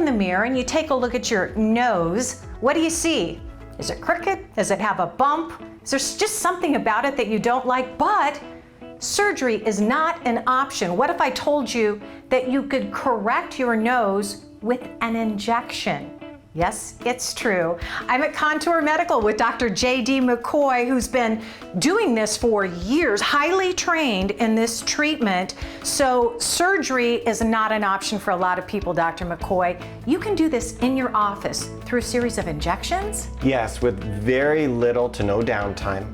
the mirror and you take a look at your nose, what do you see? Is it crooked? Does it have a bump? Is there just something about it that you don't like? But surgery is not an option. What if I told you that you could correct your nose with an injection? Yes, it's true. I'm at Contour Medical with Dr. J.D. McCoy, who's been doing this for years, highly trained in this treatment. So surgery is not an option for a lot of people, Dr. McCoy. You can do this in your office through a series of injections? Yes, with very little to no downtime.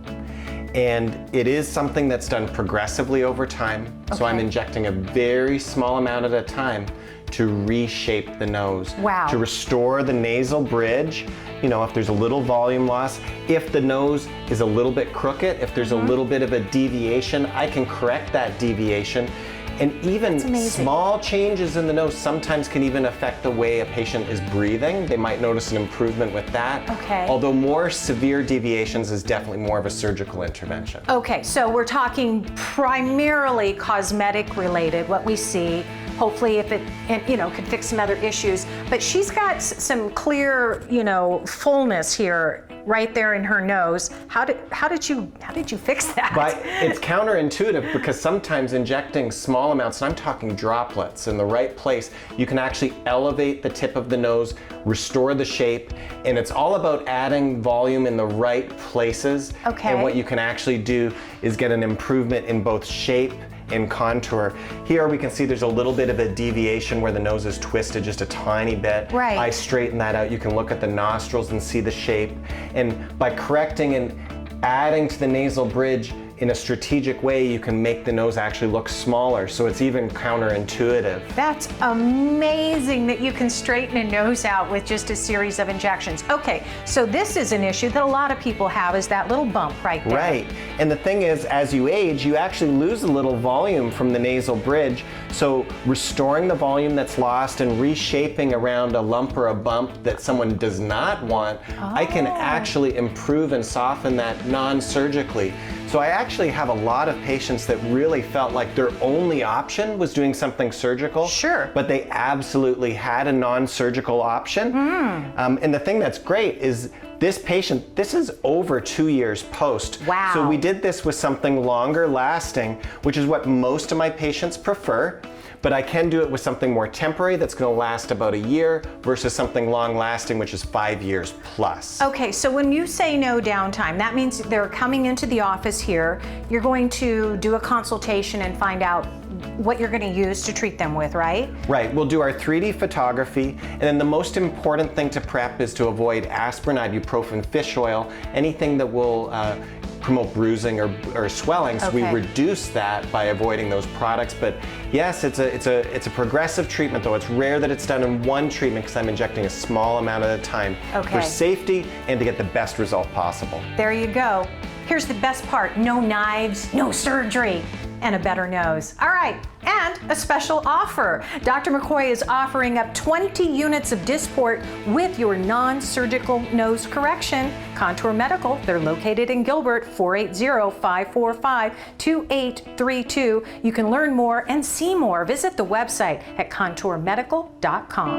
And it is something that's done progressively over time. Okay. So I'm injecting a very small amount at a time to reshape the nose. Wow. To restore the nasal bridge, you know, if there's a little volume loss, if the nose is a little bit crooked, if there's a little bit of a deviation, I can correct that deviation. And even small changes in the nose sometimes can even affect the way a patient is breathing. They might notice an improvement with that. Okay. Although more severe deviations is definitely more of a surgical intervention. Okay, so we're talking primarily cosmetic related, what we see. Hopefully if it, you know, could fix some other issues. But she's got some clear, you know, fullness here right there in her nose. How did you fix that? But it's counterintuitive because sometimes injecting small amounts, and I'm talking droplets in the right place, you can actually elevate the tip of the nose, restore the shape, and it's all about adding volume in the right places. Okay. And what you can actually do is get an improvement in both shape and contour. Here we can see there's a little bit of a deviation where the nose is twisted just a tiny bit. Right. I straighten that out. You can look at the nostrils and see the shape. And by correcting and adding to the nasal bridge in a strategic way, you can make the nose actually look smaller, so it's even counterintuitive. That's amazing that you can straighten a nose out with just a series of injections. Okay, so this is an issue that a lot of people have, is that little bump right there. Right, and the thing is, as you age, you actually lose a little volume from the nasal bridge, so restoring the volume that's lost and reshaping around a lump or a bump that someone does not want, I can actually improve and soften that non-surgically. So I actually have a lot of patients that really felt like their only option was doing something surgical. Sure. But they absolutely had a non-surgical option. And the thing that's great is this patient, this is over 2 years post. Wow. So we did this with something longer lasting, which is what most of my patients prefer. But I can do it with something more temporary that's going to last about a year versus something long lasting, which is 5 years plus. Okay, so when you say no downtime, that means they're coming into the office here. You're going to do a consultation and find out what you're going to use to treat them with, right? Right, we'll do our 3D photography, and then the most important thing to prep is to avoid aspirin, ibuprofen, fish oil, anything that will promote bruising or swelling, so we reduce that by avoiding those products. But yes, it's a progressive treatment, though. It's rare that it's done in one treatment because I'm injecting a small amount at a time for safety and to get the best result possible. There you go. Here's the best part: no knives, no surgery, and a better nose. All right, and a special offer. Dr. McCoy is offering up 20 units of Dysport with your non-surgical nose correction. Contour Medical, they're located in Gilbert, 480-545-2832. You can learn more and see more. Visit the website at contourmedical.com.